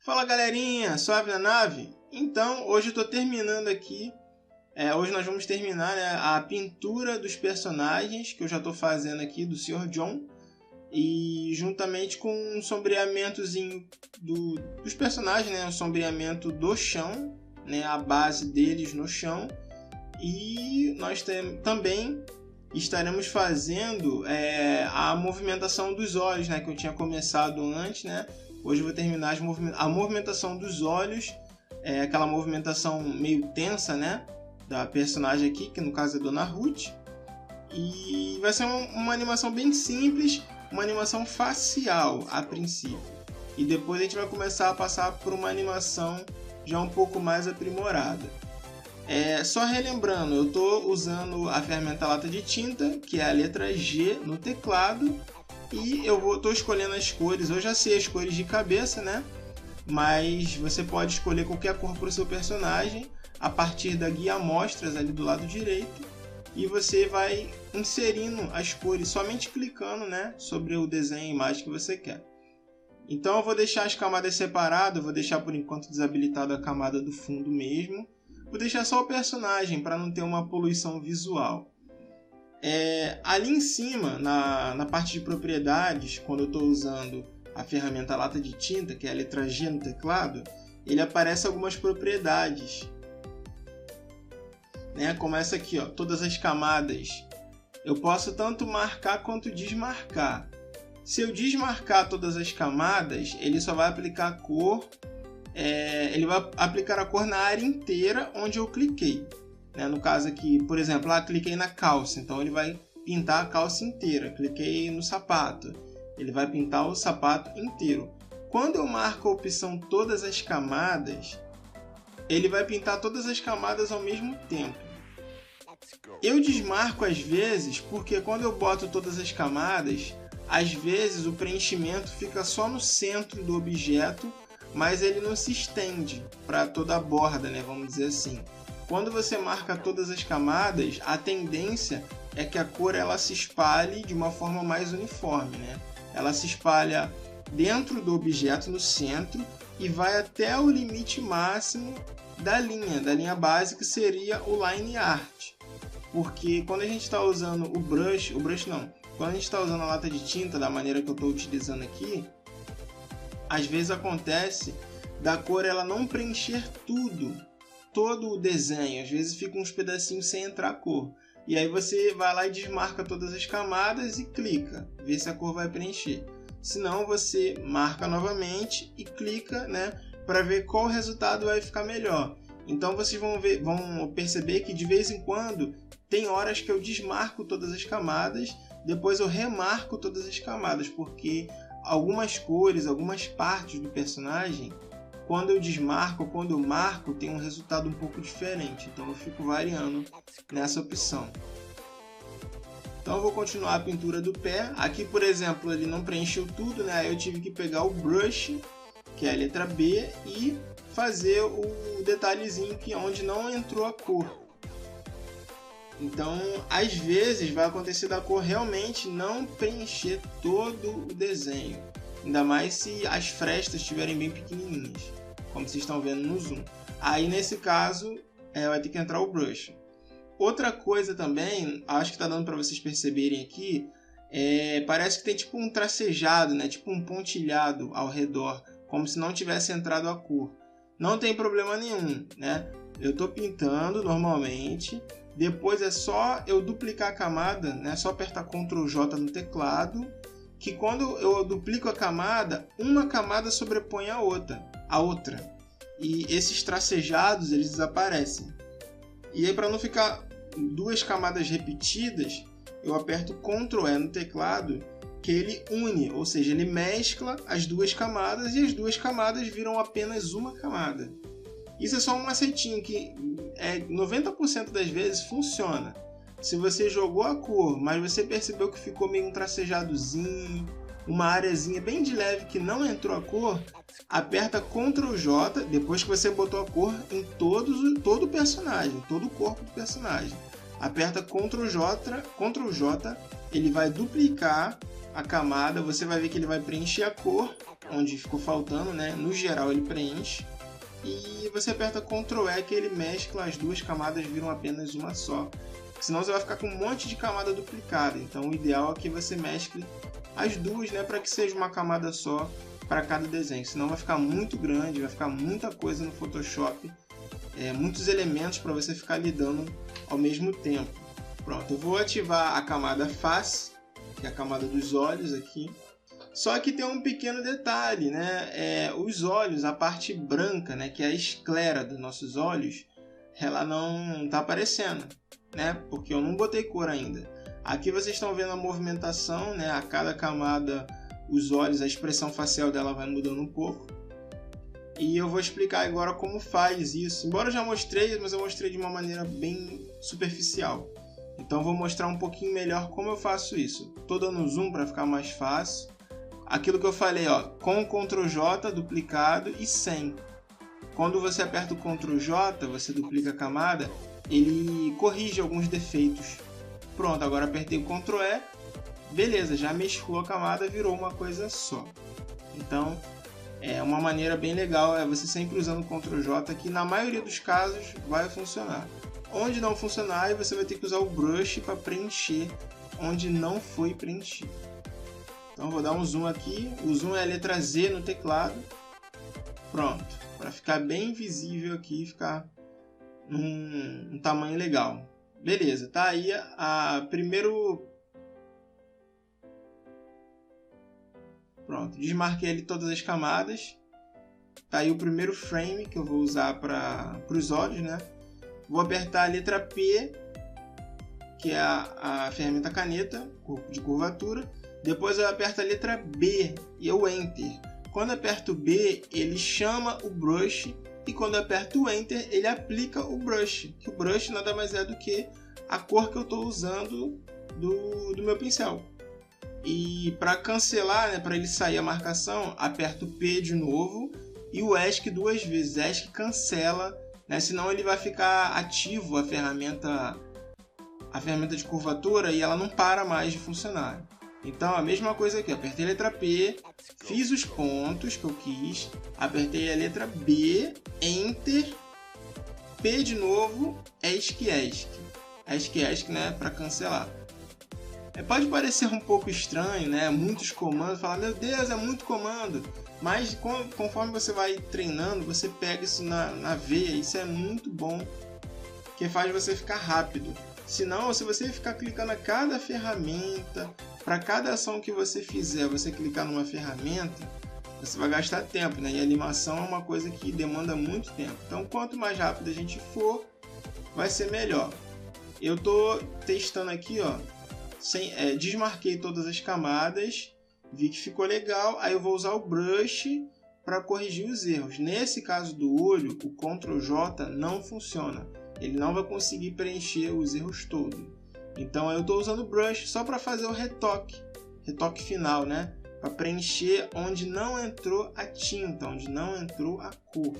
Fala galerinha, suave na nave? Então, hoje eu estou terminando aqui, hoje nós vamos terminar, né, a pintura dos personagens que eu já estou fazendo aqui do Sr. John. E juntamente com um sombreamentozinho dos personagens, né, um sombreamento do chão, né, a base deles no chão. E nós também estaremos fazendo a movimentação dos olhos, né, que eu tinha começado antes, né? Hoje eu vou terminar a movimentação dos olhos, aquela movimentação meio tensa, né, da personagem aqui, que no caso é a Dona Ruth. E vai ser uma animação bem simples, uma animação facial a princípio. E depois a gente vai começar a passar por uma animação já um pouco mais aprimorada. Só relembrando, eu estou usando a ferramenta lata de tinta, que é a letra G no teclado. E eu estou escolhendo as cores, eu já sei as cores de cabeça, né? Mas você pode escolher qualquer cor para o seu personagem a partir da guia amostras ali do lado direito. E você vai inserindo as cores somente clicando, né, sobre o desenho e imagem que você quer. Então eu vou deixar as camadas separadas, vou deixar por enquanto desabilitada a camada do fundo mesmo. Vou deixar só o personagem para não ter uma poluição visual. Ali em cima, na parte de propriedades, quando eu estou usando a ferramenta lata de tinta, que é a letra G no teclado, ele aparece algumas propriedades, né? Como essa aqui, ó, todas as camadas. Eu posso tanto marcar quanto desmarcar. Se eu desmarcar todas as camadas, ele só vai aplicar a cor. Ele vai aplicar a cor na área inteira onde eu cliquei. No caso aqui, por exemplo, cliquei na calça, então ele vai pintar a calça inteira. Cliquei no sapato, ele vai pintar o sapato inteiro. Quando eu marco a opção todas as camadas, ele vai pintar todas as camadas ao mesmo tempo. Eu desmarco às vezes porque quando eu boto todas as camadas, às vezes o preenchimento fica só no centro do objeto, mas ele não se estende para toda a borda, né? Vamos dizer assim. Quando você marca todas as camadas, a tendência é que a cor ela se espalhe de uma forma mais uniforme, né? Ela se espalha dentro do objeto, no centro, e vai até o limite máximo da linha base, que seria o line art. Porque quando a gente está usando quando a gente está usando a lata de tinta da maneira que eu estou utilizando aqui, às vezes acontece da cor ela não preencher todo o desenho, às vezes fica uns pedacinhos sem entrar a cor. E aí você vai lá e desmarca todas as camadas e clica, vê se a cor vai preencher. Se não, você marca novamente e clica, né, para ver qual resultado vai ficar melhor. Então vocês vão perceber que de vez em quando tem horas que eu desmarco todas as camadas, depois eu remarco todas as camadas, porque algumas cores, algumas partes do personagem, quando eu desmarco ou quando eu marco, tem um resultado um pouco diferente. Então eu fico variando nessa opção. Então eu vou continuar a pintura do pé. Aqui, por exemplo, ele não preencheu tudo, né? Eu tive que pegar o brush, que é a letra B, e fazer o detalhezinho que onde não entrou a cor. Então, às vezes vai acontecer da cor realmente não preencher todo o desenho. Ainda mais se as frestas estiverem bem pequenininhas, como vocês estão vendo no zoom. Aí, nesse caso, vai ter que entrar o brush. Outra coisa também, acho que está dando para vocês perceberem aqui, parece que tem tipo um tracejado, né? Tipo um pontilhado ao redor, como se não tivesse entrado a cor. Não tem problema nenhum, né? Eu estou pintando normalmente, depois é só eu duplicar a camada, né? Só apertar Ctrl J no teclado, que quando eu duplico a camada, uma camada sobrepõe a outra. E esses tracejados, eles desaparecem. E aí, para não ficar duas camadas repetidas, eu aperto Ctrl E no teclado, que ele une, ou seja, ele mescla as duas camadas e as duas camadas viram apenas uma camada. Isso é só um macetinho que 90% das vezes funciona. Se você jogou a cor, mas você percebeu que ficou meio um tracejadozinho, uma areazinha bem de leve que não entrou a cor, aperta Ctrl J, depois que você botou a cor em todo o personagem, todo o corpo do personagem. Aperta Ctrl J, ele vai duplicar a camada, você vai ver que ele vai preencher a cor onde ficou faltando, né? No geral ele preenche. E você aperta Ctrl E que ele mescla as duas camadas, viram apenas uma só. Senão você vai ficar com um monte de camada duplicada. Então o ideal é que você mescle as duas, né? Para que seja uma camada só para cada desenho. Senão vai ficar muito grande, vai ficar muita coisa no Photoshop. Muitos elementos para você ficar lidando ao mesmo tempo. Pronto, eu vou ativar a camada face, que é a camada dos olhos aqui. Só que tem um pequeno detalhe, né? Os olhos, a parte branca, né? Que é a esclera dos nossos olhos, ela não está aparecendo, né? Porque eu não botei cor ainda. Aqui vocês estão vendo a movimentação, né? A cada camada, os olhos, a expressão facial dela vai mudando um pouco. E eu vou explicar agora como faz isso. Embora eu já mostrei, mas eu mostrei de uma maneira bem superficial. Então eu vou mostrar um pouquinho melhor como eu faço isso. Estou dando zoom para ficar mais fácil. Aquilo que eu falei, ó, com Ctrl J duplicado e sem. Quando você aperta o Ctrl J, você duplica a camada, ele corrige alguns defeitos. Pronto, agora apertei o Ctrl E, beleza, já mesclou a camada, virou uma coisa só. Então, é uma maneira bem legal, você sempre usando o Ctrl J, que na maioria dos casos vai funcionar. Onde não funcionar, aí você vai ter que usar o brush para preencher onde não foi preenchido. Então vou dar um zoom aqui, o zoom é a letra Z no teclado. Pronto, para ficar bem visível aqui, ficar num tamanho legal. Beleza, tá aí primeiro... Pronto, desmarquei ali todas as camadas. Tá aí o primeiro frame que eu vou usar para os olhos, né? Vou apertar a letra P, que é a ferramenta caneta de curvatura. Depois eu aperto a letra B e o Enter. Quando eu aperto B, ele chama o brush. E quando eu aperto o Enter, ele aplica o brush. Que o brush nada mais é do que a cor que eu estou usando do meu pincel. E para cancelar, né, para ele sair a marcação, aperto P de novo e o ESC duas vezes. ESC cancela, né, senão ele vai ficar ativo a ferramenta de curvatura e ela não para mais de funcionar. Então a mesma coisa aqui, apertei a letra P, fiz os pontos que eu quis, apertei a letra B, Enter, P de novo, ESC, né, para cancelar. Pode parecer um pouco estranho, né? Muitos comandos, falar, meu Deus, é muito comando. Mas conforme você vai treinando, você pega isso na veia. Isso é muito bom, que faz você ficar rápido. Senão, se você ficar clicando a cada ferramenta, para cada ação que você fizer, você clicar numa ferramenta, você vai gastar tempo, né? E a animação é uma coisa que demanda muito tempo. Então, quanto mais rápido a gente for, vai ser melhor. Eu tô testando aqui, ó. Desmarquei todas as camadas, vi que ficou legal, aí eu vou usar o brush para corrigir os erros. Nesse caso do olho, o Ctrl J não funciona, ele não vai conseguir preencher os erros todos. Então eu estou usando o brush só para fazer o retoque final, né? Para preencher onde não entrou a tinta, onde não entrou a cor.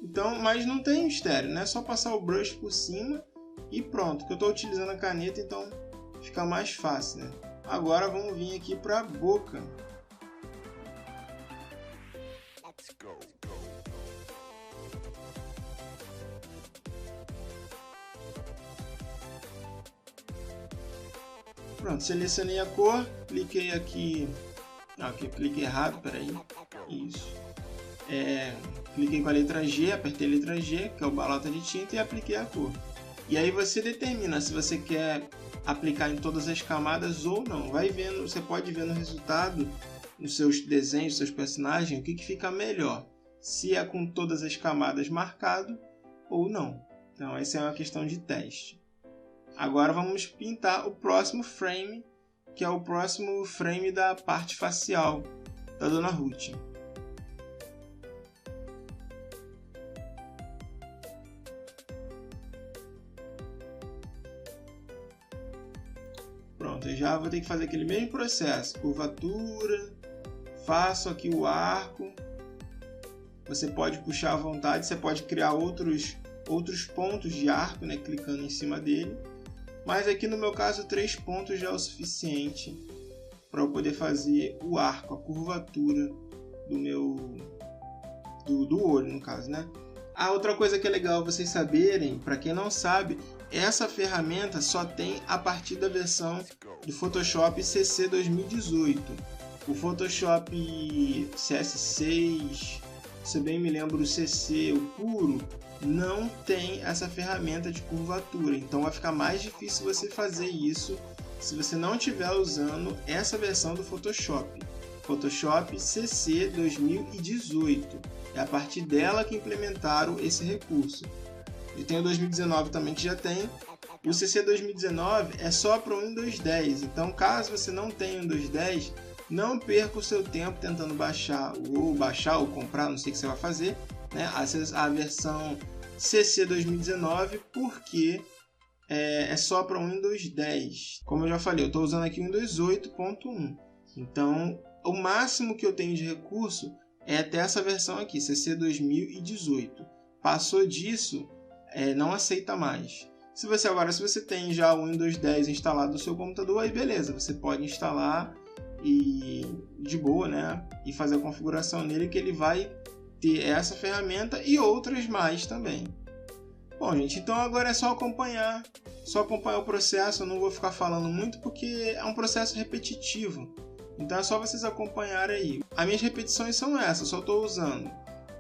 Então, mas não tem mistério, né? É só passar o brush por cima e pronto, que eu estou utilizando a caneta, então fica mais fácil, né? Agora vamos vir aqui para a boca. Pronto, selecionei a cor, cliquei aqui. Aqui cliquei errado, peraí. Isso. Cliquei com a letra G, apertei a letra G, que é o balota de tinta, e apliquei a cor. E aí você determina se você quer aplicar em todas as camadas ou não. Vai vendo, você pode ver no resultado, nos seus desenhos, nos seus personagens, o que fica melhor. Se é com todas as camadas marcado ou não. Então essa é uma questão de teste. Agora vamos pintar o próximo frame, que é o próximo frame da parte facial da Dona Ruth. Pronto, eu já vou ter que fazer aquele mesmo processo, curvatura, faço aqui o arco, você pode puxar à vontade, você pode criar outros pontos de arco, né, clicando em cima dele, mas aqui no meu caso 3 pontos já é o suficiente para eu poder fazer o arco, a curvatura do olho, no caso, né? A outra coisa que é legal vocês saberem, para quem não sabe, essa ferramenta só tem a partir da versão do Photoshop CC 2018. O Photoshop CS6, se eu bem me lembro, o CC, o puro, não tem essa ferramenta de curvatura. Então vai ficar mais difícil você fazer isso se você não estiver usando essa versão do Photoshop. Photoshop CC 2018. É a partir dela que implementaram esse recurso. E tem o 2019 também que já tem. O CC 2019 é só para o Windows 10. Então, caso você não tenha o Windows 10, não perca o seu tempo tentando baixar ou comprar, não sei o que você vai fazer, né? A versão CC 2019, porque é só para o Windows 10. Como eu já falei, eu estou usando aqui o Windows 8.1. Então, o máximo que eu tenho de recurso é até essa versão aqui, CC 2018. Passou disso, não aceita mais. Se você tem já o Windows 10 instalado no seu computador, aí beleza, você pode instalar e de boa, né? E fazer a configuração nele, que ele vai ter essa ferramenta e outras mais também. Bom, gente, então agora é só acompanhar o processo. Eu não vou ficar falando muito porque é um processo repetitivo. Então é só vocês acompanharem aí. As minhas repetições são essas, só estou usando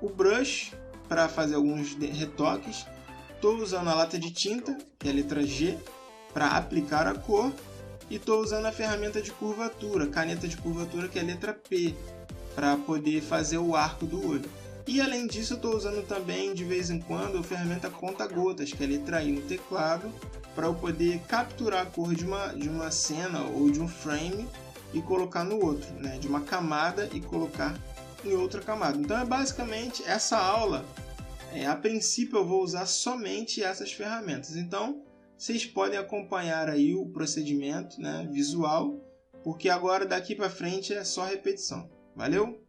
o brush para fazer alguns retoques. Estou usando a lata de tinta, que é a letra G, para aplicar a cor. E estou usando a ferramenta de curvatura, caneta de curvatura, que é a letra P, para poder fazer o arco do olho. E além disso, eu estou usando também, de vez em quando, a ferramenta conta-gotas, que é a letra I no teclado, para eu poder capturar a cor de uma cena ou de um frame e colocar no outro, né? De uma camada e colocar em outra camada. Então é basicamente essa aula. A princípio eu vou usar somente essas ferramentas. Então vocês podem acompanhar aí o procedimento, né, visual, porque agora daqui para frente é só repetição. Valeu?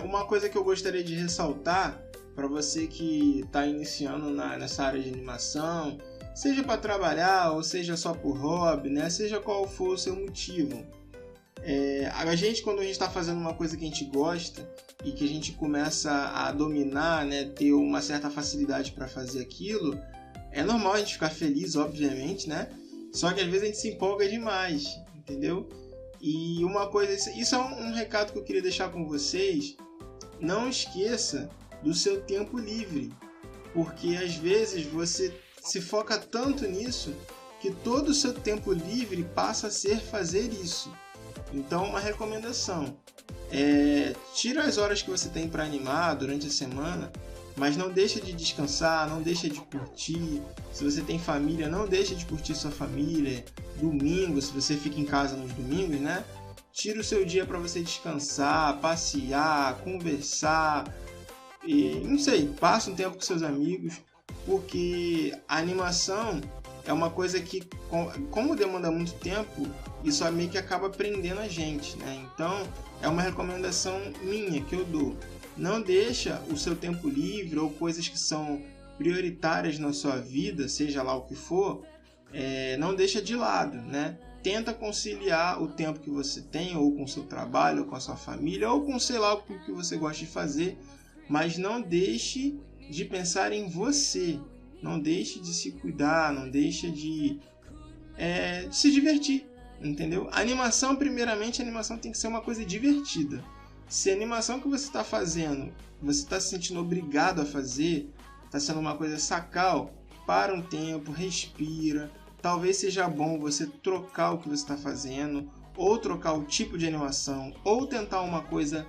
Uma coisa que eu gostaria de ressaltar para você que está iniciando nessa área de animação, seja para trabalhar ou seja só por hobby, né? Seja qual for o seu motivo. Quando a gente está fazendo uma coisa que a gente gosta e que a gente começa a dominar, né? Ter uma certa facilidade para fazer aquilo, é normal a gente ficar feliz, obviamente, né? Só que às vezes a gente se empolga demais, entendeu? E uma coisa, isso é um recado que eu queria deixar com vocês. Não esqueça do seu tempo livre, porque às vezes você se foca tanto nisso que todo o seu tempo livre passa a ser fazer isso. Então, uma recomendação: tira as horas que você tem para animar durante a semana, mas não deixa de descansar, não deixa de curtir. Se você tem família, não deixa de curtir sua família. Domingo, se você fica em casa nos domingos, né? Tira o seu dia para você descansar, passear, conversar. E, não sei, passa um tempo com seus amigos, porque a animação é uma coisa que, como demanda muito tempo, isso meio que acaba prendendo a gente, né? Então, é uma recomendação minha que eu dou. Não deixa o seu tempo livre ou coisas que são prioritárias na sua vida, seja lá o que for, não deixa de lado, né? Tenta conciliar o tempo que você tem, ou com o seu trabalho, ou com a sua família, ou com, sei lá, o que você gosta de fazer, mas não deixe de pensar em você, não deixe de se cuidar, não deixe de se divertir, entendeu? Primeiramente, a animação tem que ser uma coisa divertida. Se a animação que você está fazendo, você está se sentindo obrigado a fazer, está sendo uma coisa sacal, para um tempo, respira. Talvez seja bom você trocar o que você está fazendo, ou trocar o tipo de animação, ou tentar uma coisa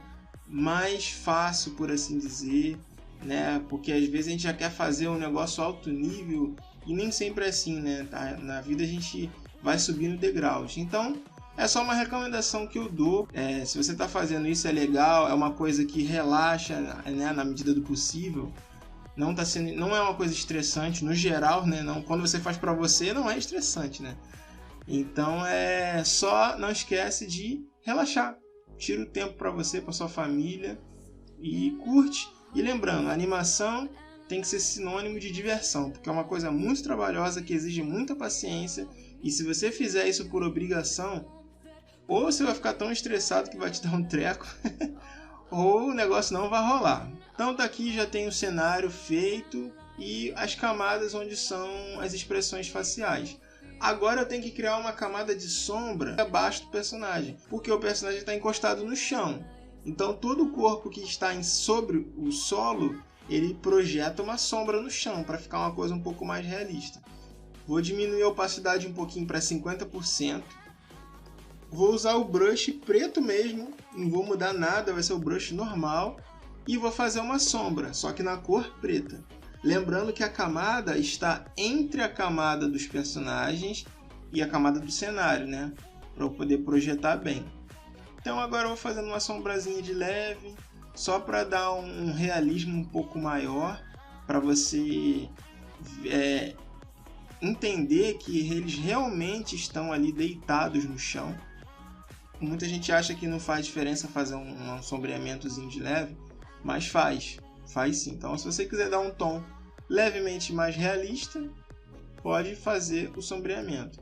mais fácil, por assim dizer, né? Porque às vezes a gente já quer fazer um negócio alto nível e nem sempre é assim, né? Na vida a gente vai subindo degraus. Então, é só uma recomendação que eu dou. Se você está fazendo isso, é legal, é uma coisa que relaxa, né, na medida do possível. Não é uma coisa estressante, no geral, né? Quando você faz para você, não é estressante, né? Então, só não esquece de relaxar. Tira o tempo para você, para sua família e curte. E lembrando, a animação tem que ser sinônimo de diversão, porque é uma coisa muito trabalhosa que exige muita paciência, e se você fizer isso por obrigação, ou você vai ficar tão estressado que vai te dar um treco, ou o negócio não vai rolar. Então tá aqui, já tem o cenário feito e as camadas onde são as expressões faciais. Agora eu tenho que criar uma camada de sombra abaixo do personagem, porque o personagem está encostado no chão. Então todo o corpo que está sobre o solo, ele projeta uma sombra no chão, para ficar uma coisa um pouco mais realista. Vou diminuir a opacidade um pouquinho para 50%. Vou usar o brush preto mesmo, não vou mudar nada, vai ser o brush normal. E vou fazer uma sombra, só que na cor preta. Lembrando que a camada está entre a camada dos personagens e a camada do cenário, né? Para eu poder projetar bem. Então agora eu vou fazendo uma sombrazinha de leve, só para dar um realismo um pouco maior, para você entender que eles realmente estão ali deitados no chão. Muita gente acha que não faz diferença fazer um sombreamentozinho de leve, mas faz sim. Então se você quiser dar um tom levemente mais realista, pode fazer o sombreamento.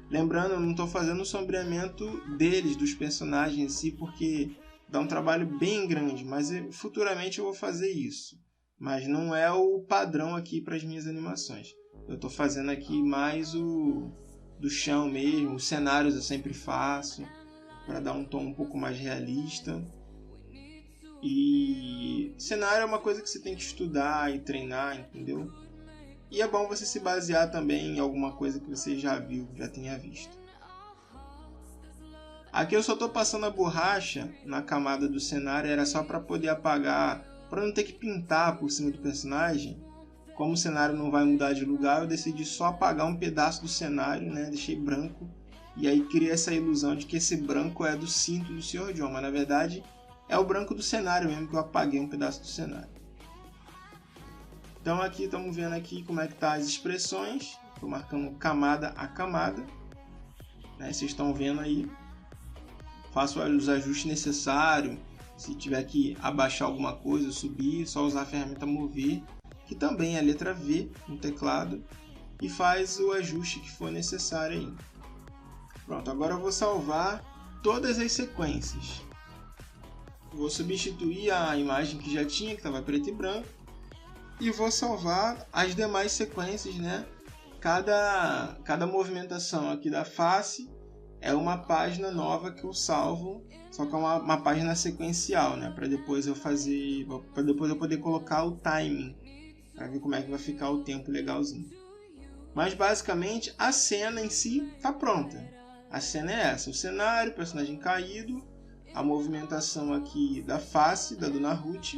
Lembrando, eu não estou fazendo o sombreamento deles, dos personagens em si, porque dá um trabalho bem grande, mas futuramente eu vou fazer isso. Mas não é o padrão aqui para as minhas animações. Eu estou fazendo aqui mais o do chão mesmo, os cenários eu sempre faço, para dar um tom um pouco mais realista. E cenário é uma coisa que você tem que estudar e treinar, entendeu? E é bom você se basear também em alguma coisa que você já viu, já tenha visto. Aqui eu só estou passando a borracha na camada do cenário, era só para poder apagar, para não ter que pintar por cima do personagem. Como o cenário não vai mudar de lugar, eu decidi só apagar um pedaço do cenário, né? Deixei branco. E aí criei essa ilusão de que esse branco é do cinto do Sr. John, mas na verdade é o branco do cenário mesmo, que eu apaguei um pedaço do cenário. Então aqui estamos vendo aqui como é que tá as expressões. Estou marcando camada a camada, né? Vocês estão vendo aí. Faço os ajustes necessários. Se tiver que abaixar alguma coisa, subir, só usar a ferramenta mover, que também é a letra V no teclado, e faz o ajuste que for necessário aí. Pronto, agora eu vou salvar todas as sequências. Vou substituir a imagem que já tinha, que estava preto e branco, e vou salvar as demais sequências, né? Cada movimentação aqui da face é uma página nova que eu salvo, só que é uma página sequencial, né? Para depois eu poder colocar o timing, para ver como é que vai ficar o tempo legalzinho. Mas basicamente a cena em si está pronta. A cena é essa: o cenário, o personagem caído, a movimentação aqui da face da Dona Ruth.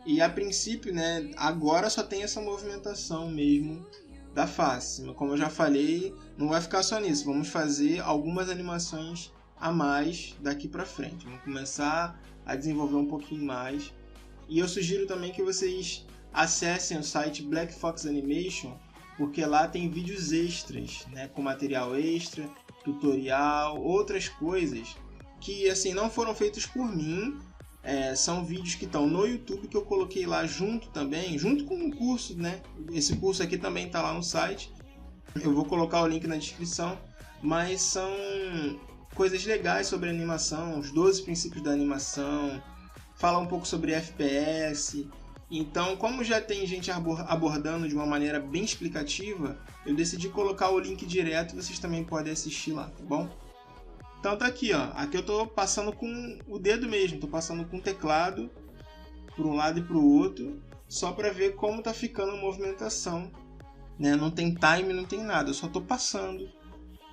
E a princípio, né, agora só tem essa movimentação mesmo da face. Como eu já falei, não vai ficar só nisso. Vamos fazer algumas animações a mais daqui para frente. Vamos começar a desenvolver um pouquinho mais. E eu sugiro também que vocês acessem o site Black Fox Animation, porque lá tem vídeos extras, né, com material extra, tutorial, outras coisas que assim não foram feitos por mim. São vídeos que estão no YouTube, que eu coloquei lá junto também, junto com o curso, né? Esse curso aqui também está lá no site. Eu vou colocar o link na descrição, mas são coisas legais sobre animação, os 12 princípios da animação, fala um pouco sobre FPS. Então, como já tem gente abordando de uma maneira bem explicativa, eu decidi colocar o link direto, vocês também podem assistir lá, tá bom? Então tá aqui, ó. Aqui eu tô passando com o dedo mesmo, tô passando com o teclado por um lado e pro outro, só para ver como tá ficando a movimentação, né? Não tem time, não tem nada, eu só tô passando.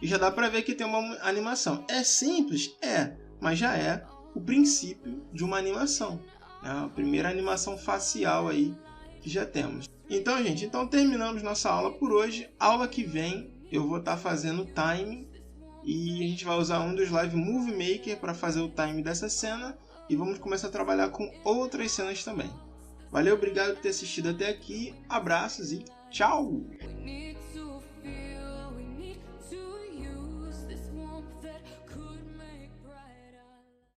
E já dá para ver que tem uma animação. É simples? É, mas já é o princípio de uma animação. É a primeira animação facial aí que já temos. Então, gente, terminamos nossa aula por hoje. Aula que vem eu vou estar fazendo time e a gente vai usar um dos Live Movie Maker para fazer o time dessa cena e vamos começar a trabalhar com outras cenas também. Valeu, obrigado por ter assistido até aqui, abraços e tchau!